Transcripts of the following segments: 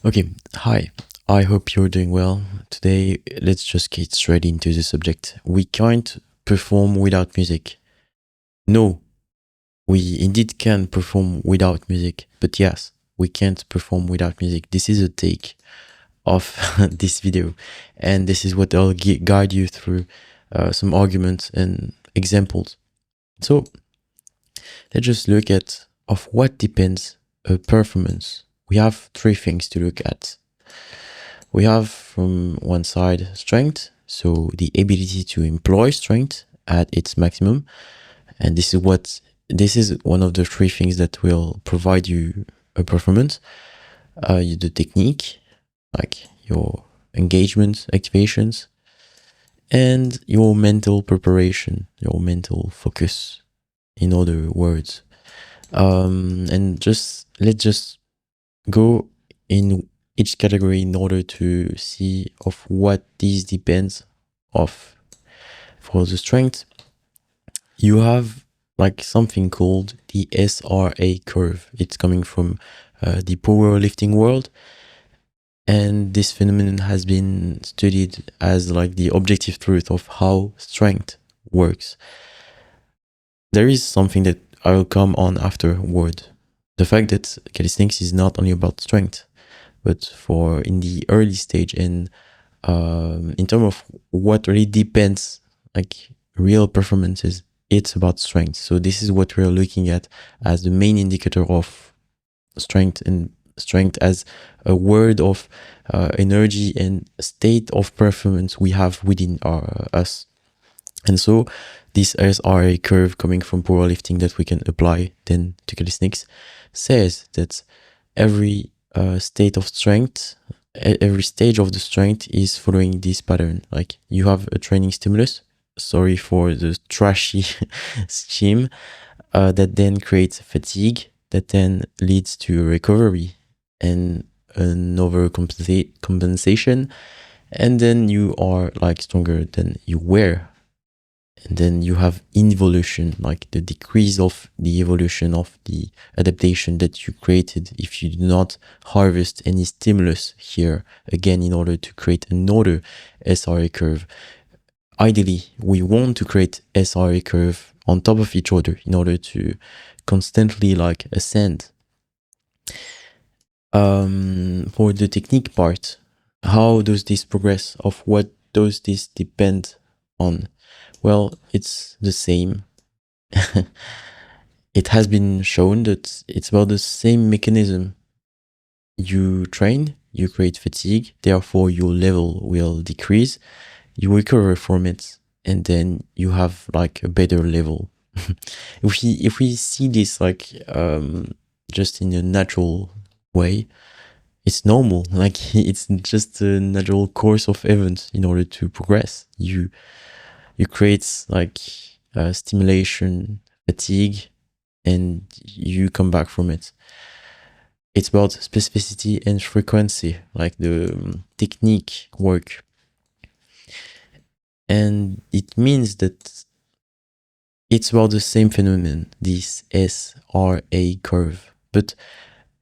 Okay, hi. I hope you're doing well. Today, let's just get straight into the subject. We can't perform without music. No, we indeed can perform without music, but yes, we can't perform without music. This is a take of this video, and this is what I'll guide you through some arguments and examples. So, let's just look at of what depends a performance. We have three things to look at. We have from one side strength, so the ability to employ strength at its maximum. And this is one of the three things that will provide you a performance. The technique, like your engagement activations, and your mental preparation, your mental focus, in other words. And just let's just go in each category in order to see of what these depends of. For the strength, you have like something called the SRA curve. It's coming from the powerlifting world, and this phenomenon has been studied as like the objective truth of how strength works. There is something that I will come on afterward. The fact that calisthenics is not only about strength, but for in the early stage and in terms of what really depends, like real performances, it's about strength. So this is what we're looking at as the main indicator of strength, and strength as a word of energy and state of performance we have within us. And so this SRA curve coming from powerlifting that we can apply then to calisthenics says that every state of strength, every stage of the strength is following this pattern. Like you have a training stimulus, sorry for the trashy scheme, that then creates fatigue, that then leads to recovery and an compensation, and then you are like stronger than you were. And then you have involution, like the decrease of the evolution of the adaptation that you created if you do not harvest any stimulus here again in order to create another SRA curve. Ideally, we want to create SRA curve on top of each other in order to constantly like ascend. For the technique part, how does this progress? Of what does this depend on? Well, it's the same. It has been shown that it's about the same mechanism. You train, you create fatigue, therefore your level will decrease, you recover from it, and then you have like a better level. If we see this like just in a natural way, it's normal. Like it's just a natural course of events in order to progress. You create like stimulation, fatigue, and you come back from it. It's about specificity and frequency, like the technique work. And it means that it's about the same phenomenon, this SRA curve. But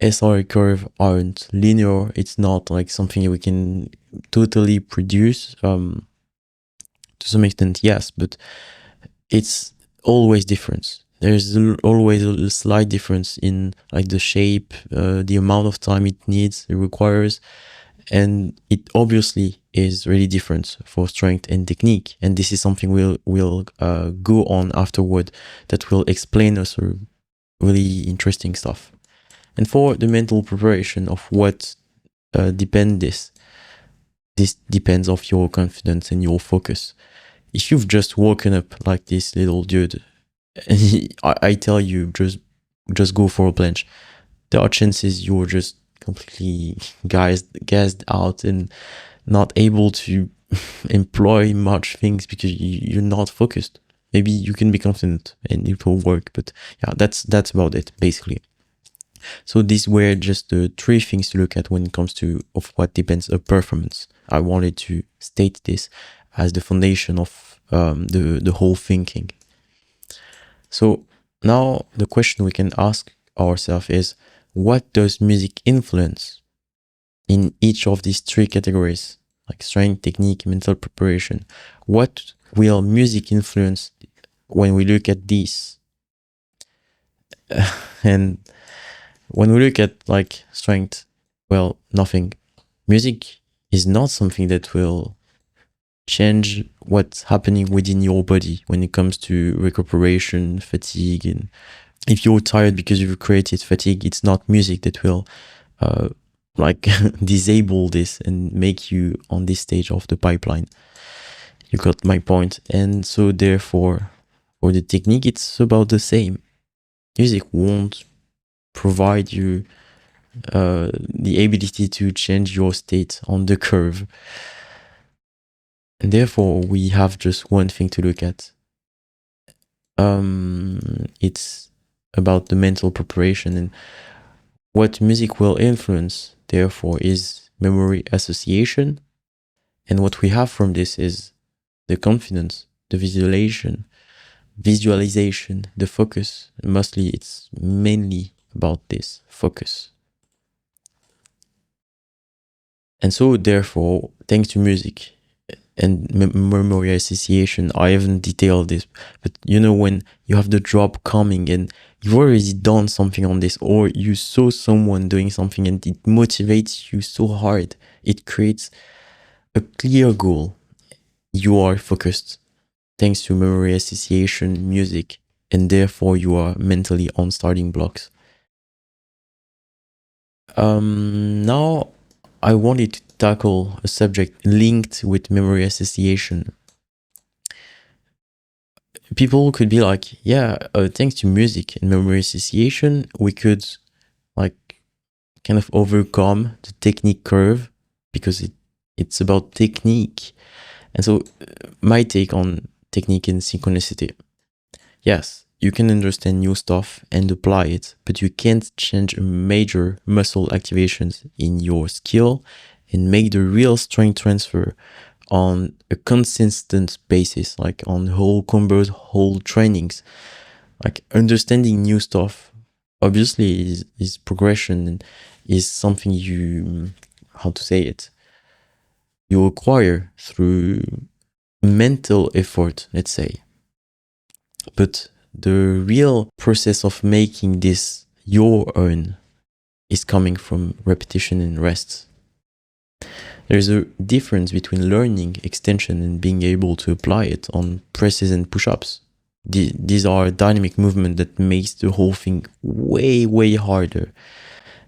SRA curve aren't linear. It's not like something we can totally produce. To some extent, yes, but it's always different. There's always a slight difference in like the shape, the amount of time it needs, it requires, and it obviously is really different for strength and technique. And this is something we'll go on afterward that will explain us really interesting stuff. And for the mental preparation of what this depends of your confidence and your focus. If you've just woken up like this little dude, and I tell you just go for a planche, there are chances you're just completely gassed out and not able to employ much things because you're not focused. Maybe you can be confident and it will work, but yeah, that's about it basically. So these were just the three things to look at when it comes to of what depends a performance. I wanted to state this as the foundation of the whole thinking. So now the question we can ask ourselves is, what does music influence? in each of these three categories, like strength, technique, mental preparation. What will music influence when we look at these? And when we look at like strength, well, nothing. Music is not something that will change what's happening within your body when it comes to recuperation, fatigue. And if you're tired because you've created fatigue, it's not music that will uh, like disable this and make you on this stage of the pipeline. You got my point. And so therefore, for the technique, it's about the same. Music won't provide you the ability to change your state on the curve. And therefore, we have just one thing to look at. It's about the mental preparation, and what music will influence, therefore, is memory association. And what we have from this is the confidence, the visualization, the focus. Mostly, it's mainly about this focus. And so, therefore, thanks to music and memory association, I haven't detailed this, but you know, when you have the drop coming and you've already done something on this, or you saw someone doing something and it motivates you so hard, it creates a clear goal. You are focused thanks to memory association, music, and therefore you are mentally on starting blocks. Now I wanted to tackle a subject linked with memory association. People could be like, yeah, thanks to music and memory association, we could like kind of overcome the technique curve because it's about technique. And so my take on technique and synchronicity. Yes, you can understand new stuff and apply it, but you can't change major muscle activations in your skill and make the real strength transfer on a consistent basis, like on whole combos, whole trainings. Like understanding new stuff obviously is progression and is something you, how to say it, you acquire through mental effort, let's say. But the real process of making this your own is coming from repetition and rest. There's a difference between learning extension and being able to apply it on presses and push-ups. These are dynamic movement that makes the whole thing way, way harder.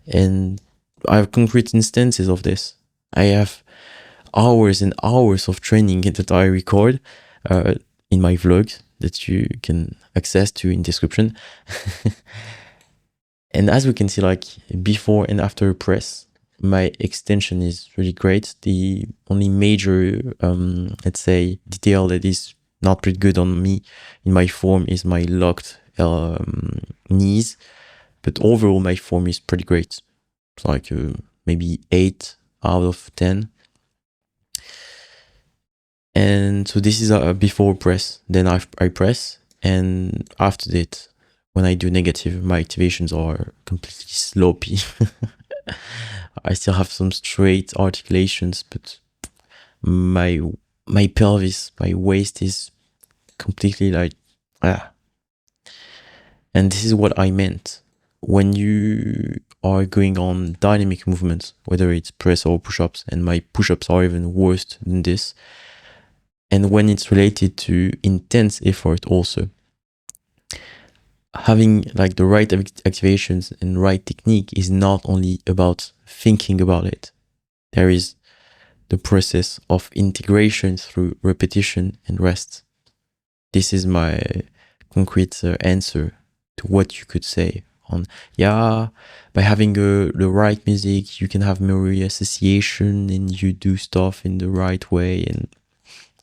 And I have concrete instances of this. I have hours and hours of training that I record in my vlogs that you can access to in description. And as we can see, like before and after a press, my extension is really great. The only major, let's say, detail that is not pretty good on me in my form is my locked knees. But overall, my form is pretty great. It's like maybe 8 out of 10. And so this is a before press. Then I press, and after that, when I do negative, my activations are completely sloppy. I still have some straight articulations, but my pelvis, my waist is completely like ah. And this is what I meant when you are going on dynamic movements, whether it's press or push-ups, and my push-ups are even worse than this. And when it's related to intense effort also, having like the right activations and right technique is not only about thinking about it. There is the process of integration through repetition and rest. This is my concrete answer to what you could say on, yeah, by having the right music, you can have memory association and you do stuff in the right way. And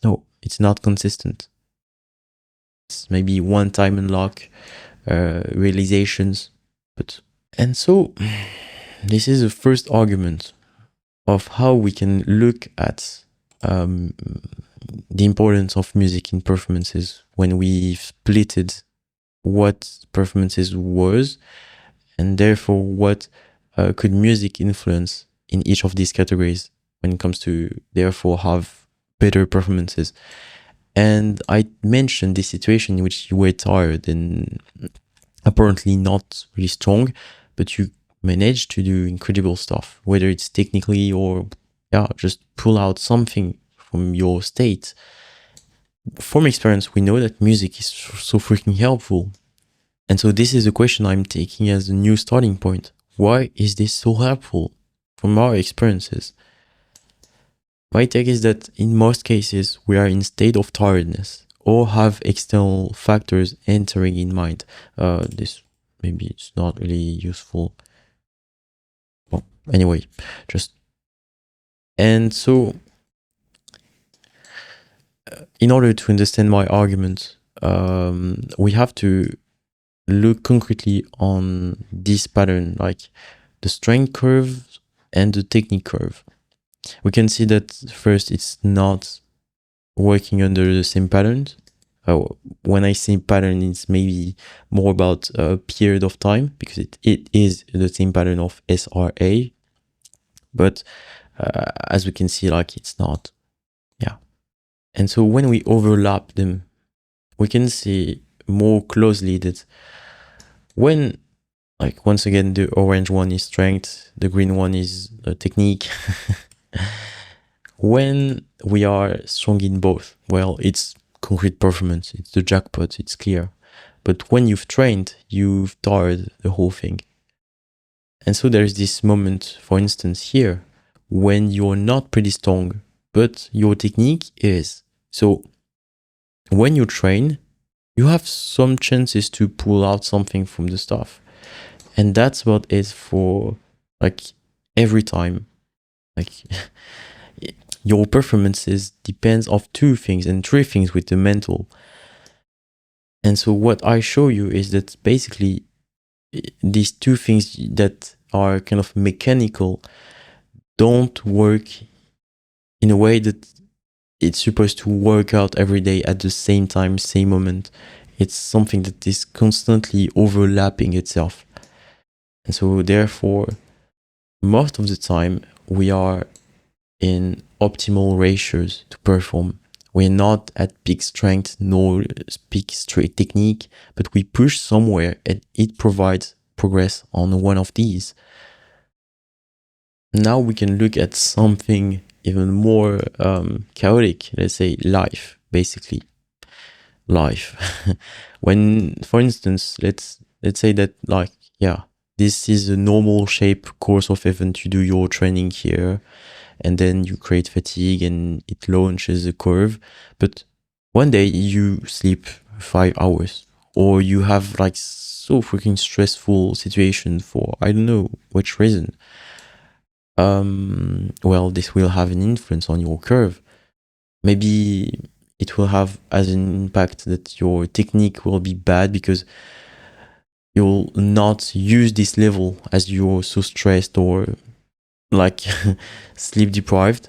no, it's not consistent. It's maybe one time unlock realizations, but and so this is the first argument of how we can look at the importance of music in performances when we've splitted what performances was, and therefore what could music influence in each of these categories when it comes to therefore have better performances. And I mentioned this situation in which you were tired and apparently not really strong, but you managed to do incredible stuff, whether it's technically or just pull out something from your state. From experience, we know that music is so freaking helpful. And so this is a question I'm taking as a new starting point. Why is this so helpful from our experiences? My take is that in most cases, we are in state of tiredness or have external factors entering in mind. This maybe it's not really useful. Well, anyway, and so in order to understand my argument, we have to look concretely on this pattern, like the strength curve and the technique curve. We can see that first it's not working under the same patterns. When I say pattern, it's maybe more about a period of time, because it is the same pattern of SRA, but as we can see, like it's not. And so when we overlap them, we can see more closely that when, like, once again, the orange one is strength, the green one is technique. When we are strong in both, well, it's concrete performance, it's the jackpot, it's clear. But when you've trained, you've tired the whole thing. And so there's this moment, for instance, here, when you're not pretty strong, but your technique is. So when you train, you have some chances to pull out something from the stuff. And that's what is for, like, every time. Like, your performances depends of two things and three things with the mental. And so what I show you is that basically these two things that are kind of mechanical don't work in a way that it's supposed to work out every day at the same time, same moment. It's something that is constantly overlapping itself. And so therefore, most of the time, we are in optimal ratios to perform. We're not at peak strength nor peak straight technique, but we push somewhere and it provides progress on one of these. Now we can look at something even more chaotic, let's say life, basically. Life. When, for instance, let's say that, like, this is a normal shape course of event. You do your training here, and then you create fatigue and it launches a curve. But one day you sleep 5 hours, or you have like so freaking stressful situation for I don't know which reason. Well, this will have an influence on your curve. Maybe it will have as an impact that your technique will be bad because you'll not use this level as you're so stressed or like sleep deprived.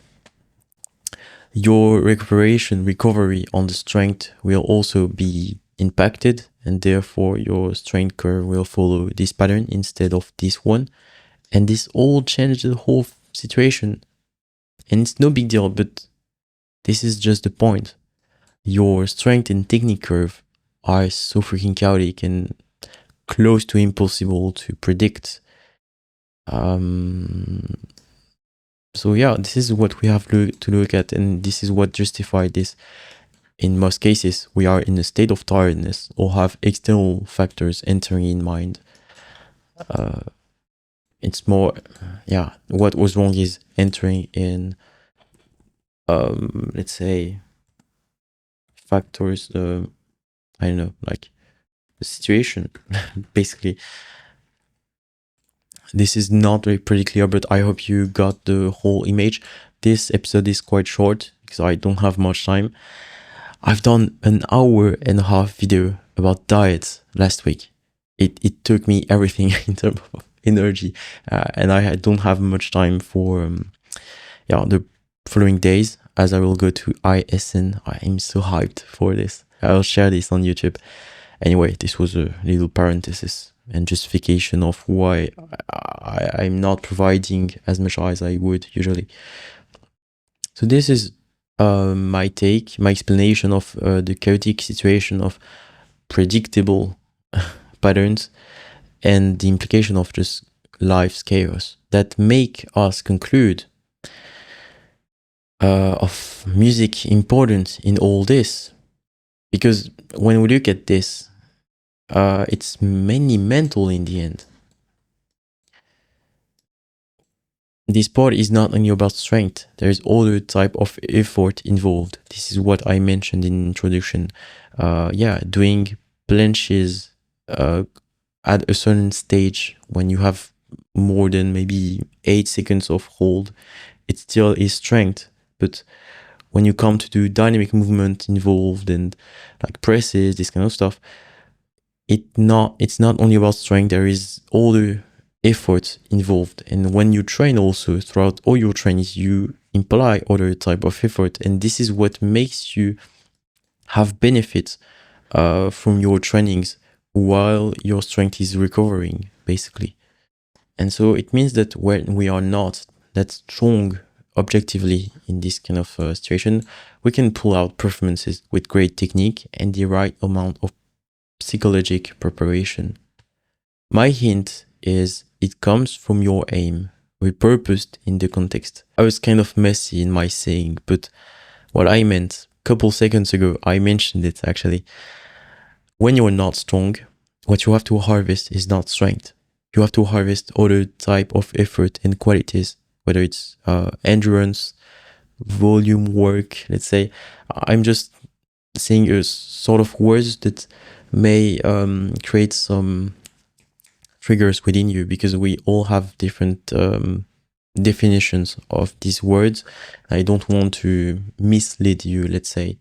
Your recovery on the strength will also be impacted, and therefore your strength curve will follow this pattern instead of this one. And this all changed the whole situation. And it's no big deal, but this is just the point. Your strength and technique curve are so freaking chaotic and close to impossible to predict. So this is what we have to look at, and this is what justifies this. In most cases, we are in a state of tiredness or have external factors entering in mind. It's more, what was wrong is entering in, let's say, factors, I don't know, like the situation, basically. This is not very pretty clear, but I hope you got the whole image. This episode is quite short because I don't have much time. I've done an 1.5 hour video about diets last week. It took me everything in terms of energy, and I don't have much time for the following days, as I will go to ISN. I'm so hyped for this. I'll share this on YouTube. Anyway, this was a little parenthesis. and justification of why I'm not providing as much as I would usually. So this is my take, my explanation of the chaotic situation of predictable patterns and the implication of just life's chaos that make us conclude of music important in all this. Because when we look at this, it's mainly mental in the end. This part is not only about strength. There is other type of effort involved. This is what I mentioned in introduction. Doing planches at a certain stage when you have more than maybe 8 seconds of hold, it still is strength. But when you come to do dynamic movement involved and like presses, this kind of stuff, it's not only about strength. There is other effort involved, and when you train also throughout all your trainings, you imply other type of effort, and this is what makes you have benefits from your trainings while your strength is recovering, basically. And so it means that when we are not that strong objectively in this kind of situation, we can pull out performances with great technique and the right amount of psychological preparation. My hint is it comes from your aim, repurposed in the context. I was kind of messy in my saying, but what I meant a couple seconds ago, I mentioned it actually. When you're not strong, what you have to harvest is not strength. You have to harvest other type of effort and qualities, whether it's endurance, volume work, let's say. I'm just saying a sort of words that may create some triggers within you, because we all have different definitions of these words. I don't want to mislead you, let's say.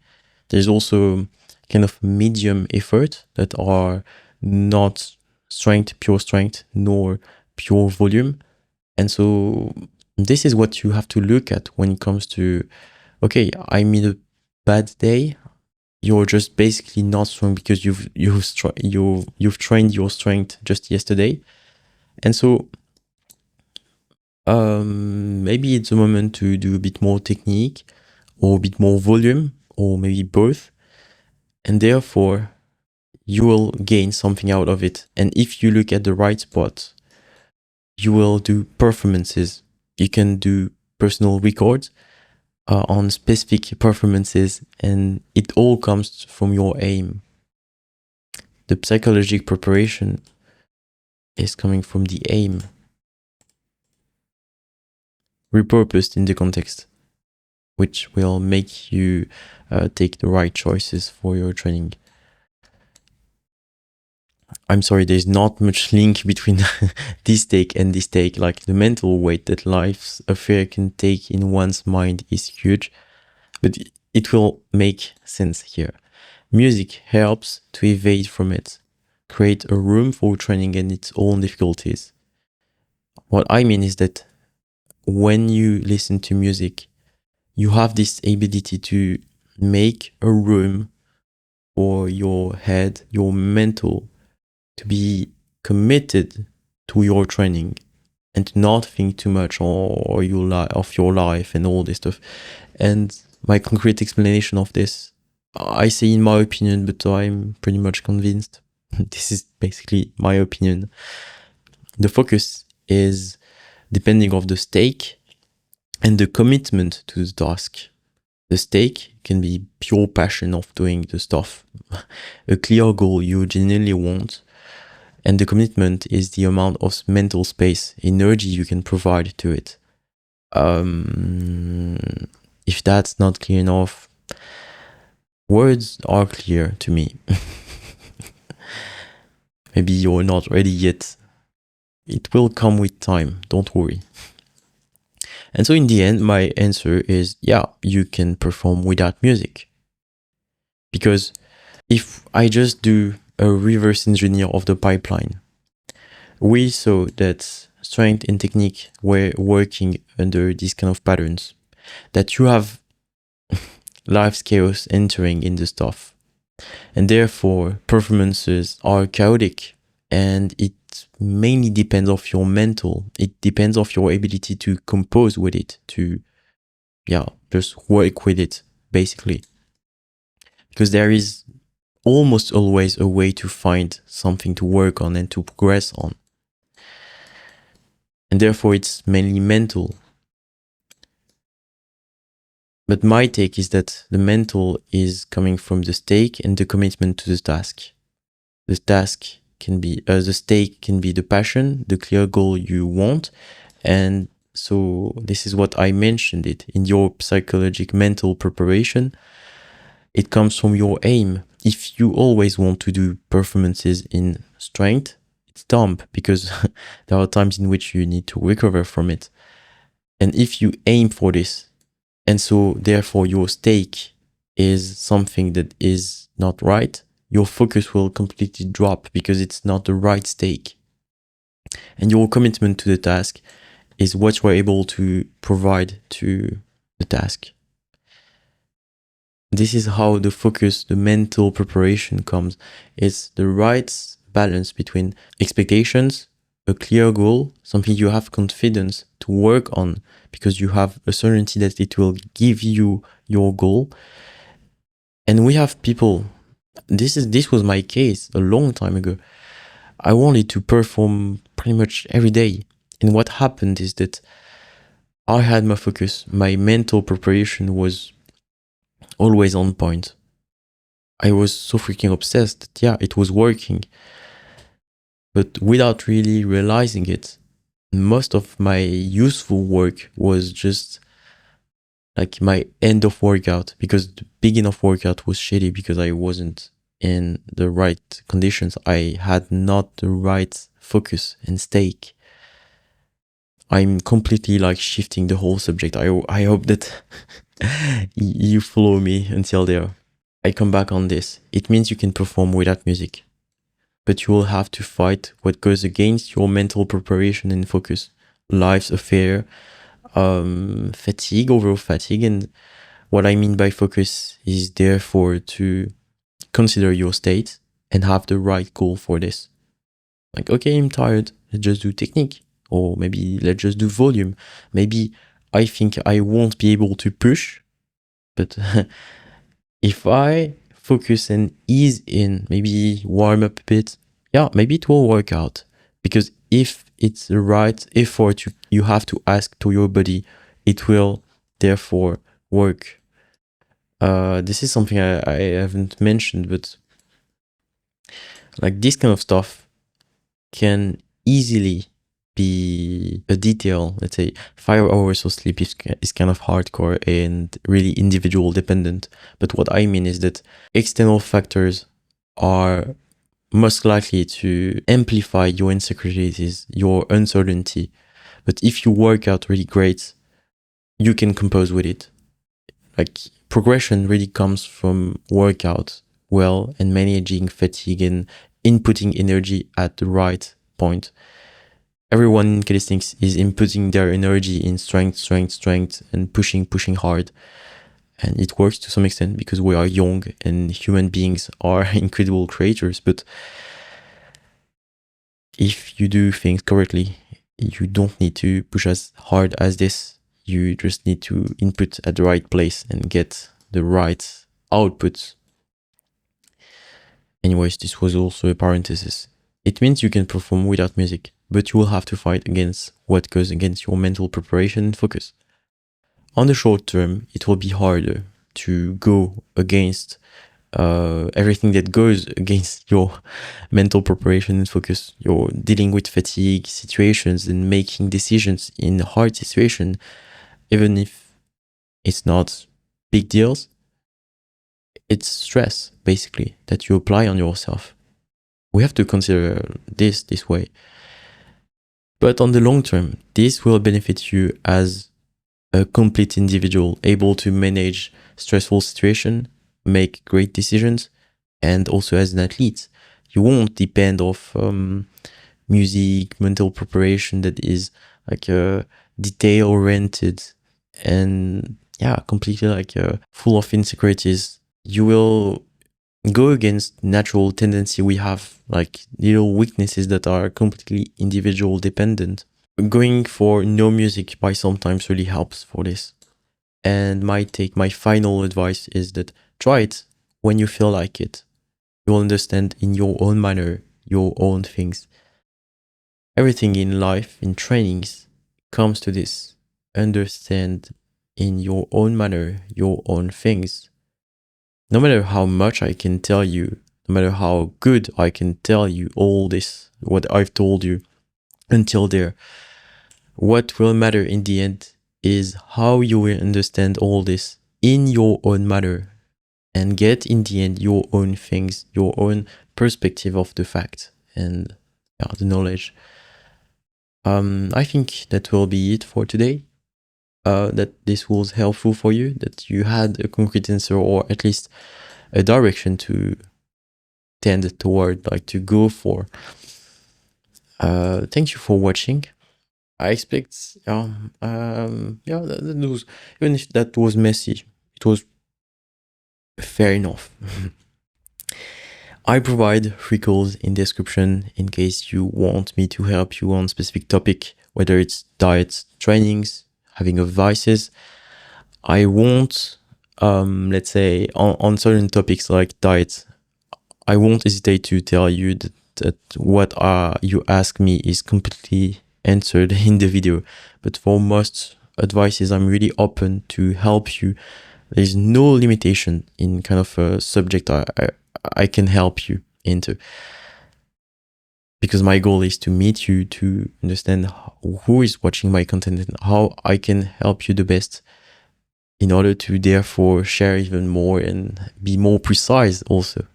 There's also kind of medium effort that are not strength, pure strength, nor pure volume. And so this is what you have to look at when it comes to, okay, I'm in a bad day. You're just basically not strong because you've trained your strength just yesterday. And so maybe it's a moment to do a bit more technique or a bit more volume, or maybe both. And therefore, you will gain something out of it. And if you look at the right spot, you will do performances. You can do personal records on specific performances, and it all comes from your aim. The psychological preparation is coming from the aim, repurposed in the context, which will make you take the right choices for your training. I'm sorry, there's not much link between this take and this take. Like, the mental weight that life's affair can take in one's mind is huge, but it will make sense here. Music helps to evade from it, create a room for training and its own difficulties. What I mean is that when you listen to music, you have this ability to make a room for your head, your mental, to be committed to your training and to not think too much of your life and all this stuff. And my concrete explanation of this, I say in my opinion, but I'm pretty much convinced. This is basically my opinion. The focus is depending of the stake and the commitment to the task. The stake can be pure passion of doing the stuff, a clear goal you genuinely want, and the commitment is the amount of mental space, energy you can provide to it. If that's not clear enough, words are clear to me. Maybe you're not ready yet. It will come with time, don't worry. And so in the end, my answer is, yeah, you can perform without music. Because if I just do a reverse engineer of the pipeline, we saw that strength and technique were working under these kind of patterns, that you have life's chaos entering in the stuff, and therefore performances are chaotic and it mainly depends of your mental. It depends of your ability to compose with it, to just work with it, basically. Because there is almost always a way to find something to work on and to progress on. And therefore it's mainly mental. But my take is that the mental is coming from the stake and the commitment to the task. The task can be, the stake can be the passion, the clear goal you want. And so this is what I mentioned it in your psychological mental preparation. It comes from your aim. If you always want to do performances in strength, it's dumb because there are times in which you need to recover from it. And if you aim for this, and so therefore your stake is something that is not right, your focus will completely drop because it's not the right stake. And your commitment to the task is what you are able to provide to the task. This is how the focus, the mental preparation comes. It's the right balance between expectations, a clear goal, something you have confidence to work on because you have a certainty that it will give you your goal. And we have people, this was my case a long time ago. I wanted to perform pretty much every day. And what happened is that I had my focus, my mental preparation was always on point. I was so freaking obsessed that, yeah, it was working. But without really realizing it, most of my useful work was just like my end of workout, because the beginning of workout was shitty because I wasn't in the right conditions. I had not the right focus and stake. I'm completely like shifting the whole subject. I hope that you follow me until there. I come back on this. It means you can perform without music, but you will have to fight what goes against your mental preparation and focus. Life's affair, fatigue, overall fatigue. And what I mean by focus is therefore to consider your state and have the right goal for this. Like, okay, I'm tired. Let's just do technique. Or maybe let's just do volume. Maybe I think I won't be able to push, but if I focus and ease in, maybe warm up a bit, yeah, maybe it will work out. Because if it's the right effort you have to ask to your body, it will therefore work. This is something I haven't mentioned, but like this kind of stuff can easily be a detail. Let's say 5 hours of sleep is kind of hardcore and really individual dependent. But what I mean is that external factors are most likely to amplify your insecurities, your uncertainty. But if you work out really great, you can compose with it. Like progression really comes from workout well and managing fatigue and inputting energy at the right point. Everyone in calisthenics is inputting their energy in strength, and pushing hard. And it works to some extent because we are young and human beings are incredible creators. But if you do things correctly, you don't need to push as hard as this. You just need to input at the right place and get the right output. Anyways, this was also a parenthesis. It means you can perform without music, but you will have to fight against what goes against your mental preparation and focus. On the short term, it will be harder to go against everything that goes against your mental preparation and focus. You're dealing with fatigue situations and making decisions in a hard situation, even if it's not big deals. It's stress, basically, that you apply on yourself. We have to consider this way. But on the long term, this will benefit you as a complete individual, able to manage stressful situation, make great decisions, and also as an athlete. You won't depend of music, mental preparation that is like detail oriented and completely like full of insecurities. You will go against natural tendency we have, like little weaknesses that are completely individual dependent. Going for no music by sometimes really helps for this. And my final advice is that try it when you feel like it. You'll understand in your own manner, your own things. Everything in life, in trainings, comes to this. Understand in your own manner, your own things. No matter how much I can tell you, no matter how good I can tell you all this, what I've told you until there, what will matter in the end is how you will understand all this in your own manner and get in the end your own things, your own perspective of the fact and the knowledge. I think that will be it for today. That this was helpful for you, that you had a concrete answer or at least a direction to tend toward, like to go for. Thank you for watching. I expect, that was, even if that was messy, it was fair enough. I provide free calls in description in case you want me to help you on specific topic, whether it's diets, trainings, having advices. I won't, let's say, on certain topics like diet, I won't hesitate to tell you that what you ask me is completely answered in the video. But for most advices, I'm really open to help you. There's no limitation in kind of a subject I can help you into. Because my goal is to meet you, to understand who is watching my content and how I can help you the best in order to therefore share even more and be more precise also.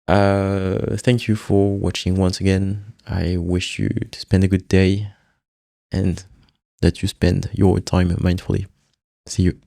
Thank you for watching once again. I wish you to spend a good day and that you spend your time mindfully. See you.